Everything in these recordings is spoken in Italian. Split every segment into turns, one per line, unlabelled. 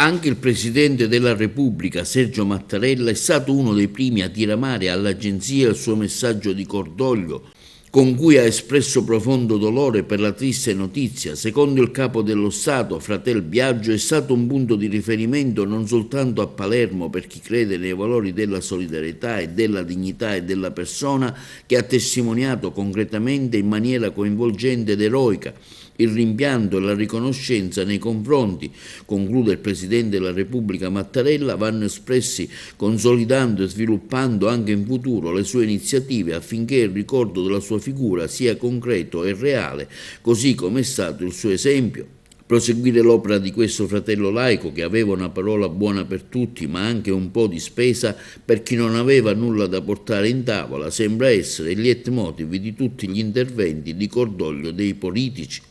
Anche il Presidente della Repubblica, Sergio Mattarella, è stato uno dei primi a diramare all'agenzia il suo messaggio di cordoglio, con cui ha espresso profondo dolore per la triste notizia. Secondo il capo dello Stato, Fratel Biagio è stato un punto di riferimento non soltanto a Palermo per chi crede nei valori della solidarietà e della dignità e della persona, che ha testimoniato concretamente in maniera coinvolgente ed eroica il rimpianto e la riconoscenza nei confronti, conclude il Presidente della Repubblica Mattarella, vanno espressi consolidando e sviluppando anche in futuro le sue iniziative affinché il ricordo della sua figura sia concreto e reale, così come è stato il suo esempio. Proseguire l'opera di questo fratello laico che aveva una parola buona per tutti, ma anche un po' di spesa per chi non aveva nulla da portare in tavola, sembra essere il leitmotiv di tutti gli interventi di cordoglio dei politici.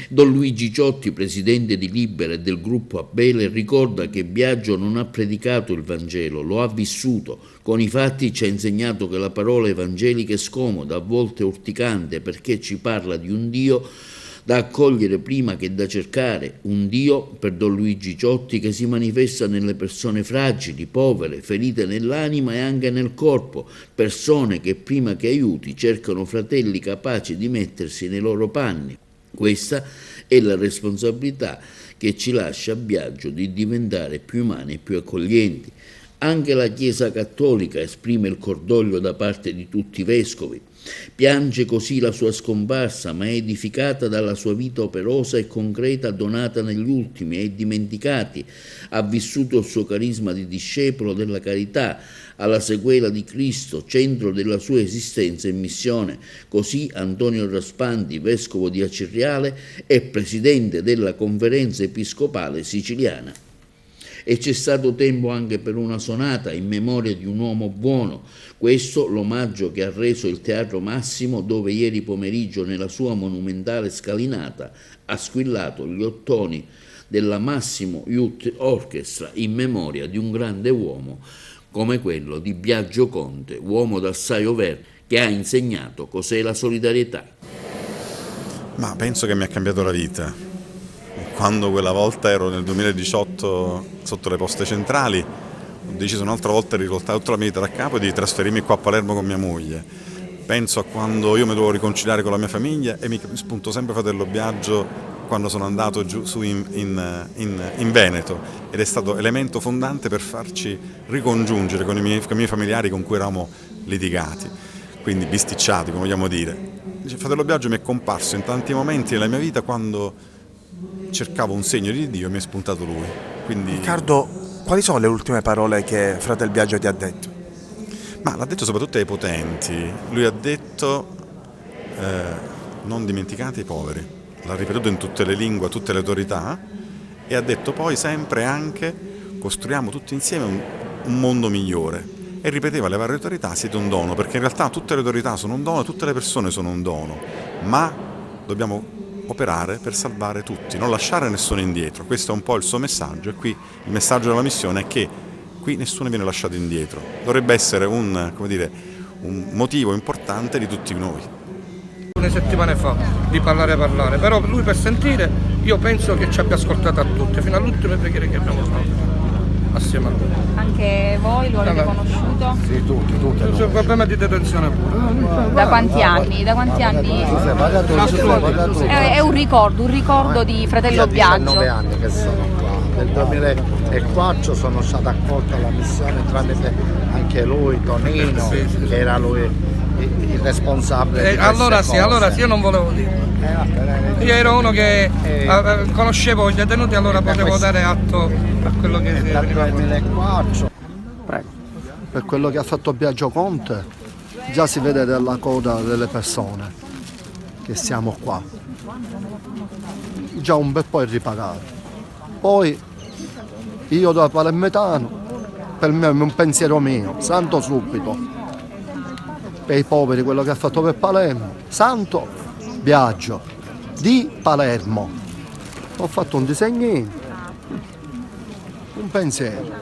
Don Luigi Ciotti, presidente di Libera e del gruppo Abele, ricorda che Biagio non ha predicato il Vangelo, lo ha vissuto. Con i fatti ci ha insegnato che la parola evangelica è scomoda, a volte urticante, perché ci parla di un Dio da accogliere prima che da cercare, un Dio, per Don Luigi Ciotti, che si manifesta nelle persone fragili, povere, ferite nell'anima e anche nel corpo, persone che prima che aiuti cercano fratelli capaci di mettersi nei loro panni. Questa è la responsabilità che ci lascia Biagio di diventare più umani e più accoglienti. Anche la Chiesa Cattolica esprime il cordoglio da parte di tutti i vescovi. Piange così la sua scomparsa, ma è edificata dalla sua vita operosa e concreta donata negli ultimi e dimenticati. Ha vissuto il suo carisma di discepolo della carità, alla sequela di Cristo, centro della sua esistenza e missione. Così Antonio Raspandi, vescovo di Acireale, è presidente della Conferenza Episcopale Siciliana. E c'è stato tempo anche per una sonata in memoria di un uomo buono. Questo l'omaggio che ha reso il Teatro Massimo, dove ieri pomeriggio nella sua monumentale scalinata ha squillato gli ottoni della Massimo Youth Orchestra in memoria di un grande uomo come quello di Biagio Conte, uomo dal saio verde che ha insegnato cos'è la solidarietà.
Ma penso che mi ha cambiato la vita. Quando quella volta ero nel 2018 sotto le poste centrali, ho deciso un'altra volta di rivoltare tutta la mia vita da capo e di trasferirmi qua a Palermo con mia moglie. Penso a quando io mi dovevo riconciliare con la mia famiglia e mi spuntò sempre fratello Biagio quando sono andato giù su in Veneto, ed è stato elemento fondante per farci ricongiungere con i miei familiari con cui eravamo litigati, quindi bisticciati, come vogliamo dire. Fratello Biagio mi è comparso in tanti momenti nella mia vita quando cercavo un segno di Dio e mi è spuntato lui. Quindi...
Riccardo, quali sono le ultime parole che Fratel Biagio ti ha detto?
Ma l'ha detto soprattutto ai potenti. Lui ha detto non dimenticate i poveri. L'ha ripetuto in tutte le lingue, a tutte le autorità, e ha detto poi sempre anche costruiamo tutti insieme un mondo migliore, e ripeteva alle varie autorità siete un dono, perché in realtà tutte le autorità sono un dono, tutte le persone sono un dono, ma dobbiamo operare per salvare tutti, non lasciare nessuno indietro. Questo è un po' il suo messaggio, e qui il messaggio della missione è che qui nessuno viene lasciato indietro. Dovrebbe essere un motivo importante di tutti noi.
Settimane fa di parlare, però lui per sentire io penso che ci abbia ascoltato a tutti, fino all'ultima preghiera che abbiamo fatto assieme a lui.
Anche voi lo avete conosciuto?
Sì, tutti. C'è un problema di detenzione pure.
Da quanti anni? È un ricordo di fratello Biagio.
19 anni che sono qua. Nel 2004 sono stato accolto alla missione tramite anche lui, Tonino, che era lui il responsabile.
Allora sì, io non volevo dire. Io ero uno che conoscevo i detenuti, allora potevo dare atto a quello che si
dal 2004.
Prego. Per quello che ha fatto Biagio Conte già si vede dalla coda delle persone che siamo qua. Già un bel po' è ripagato. Poi io da palermitano, per me è un pensiero mio, santo subito. Per i poveri, quello che ha fatto per Palermo, Santo Biagio di Palermo. Ho fatto un disegnino, un pensiero.